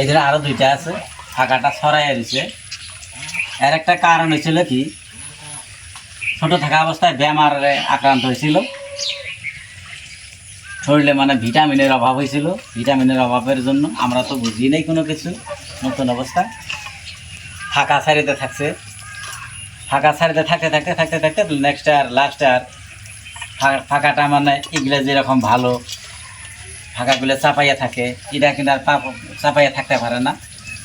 এই জন্য আরও দুইটা আছে, ফাঁকাটা ছড়াই দিছে। এর একটা কারণ হয়েছিল কি, ছোট থাকা অবস্থায় বেমারে আক্রান্ত হয়েছিল, শরীরে মানে ভিটামিনের অভাব হয়েছিল। ভিটামিনের অভাবের জন্য আমরা তো বুঝি নাই কোনো কিছু, নতুন অবস্থা ফাঁকা সারিতে থাকছে। ফাঁকা সারিতে থাকতে থাকতে থাকতে থাকতে নেক্সট আর লাস্ট আর ফাঁকাটা মানে এগুলো যেরকম ভালো ফাঁকাগুলো চাপাইয়া থাকে, এটা কিন্তু আর চাপাইয়া থাকতে পারে না,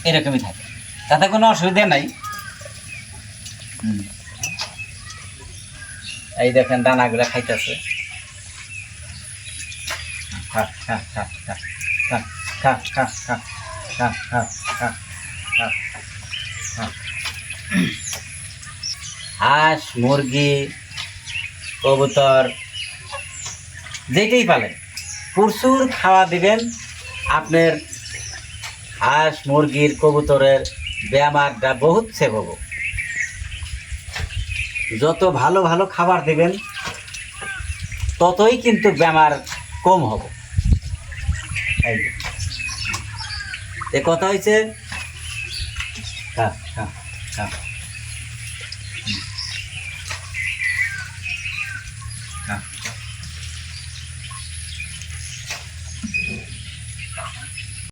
এরকমই থাকে, তাতে কোনো অসুবিধা নাই। এই দেখেন দানাগুলো খাইতেছে, খা খা খা খা খা খা খা খা খা খা খা খা খা। হাঁস, মুরগি, কবুতর যেটাই পালেন প্রচুর খাওয়া দিবেন। আপনার হাঁস, মুরগির, কবুতরের বেমারটা বহুত সেভ হবো। যত ভালো ভালো খাবার দেবেন ততই কিন্তু বেমার কম হবে। এই এ কথা হয়েছে। হ্যাঁ হ্যাঁ হ্যাঁ হ্যাঁ।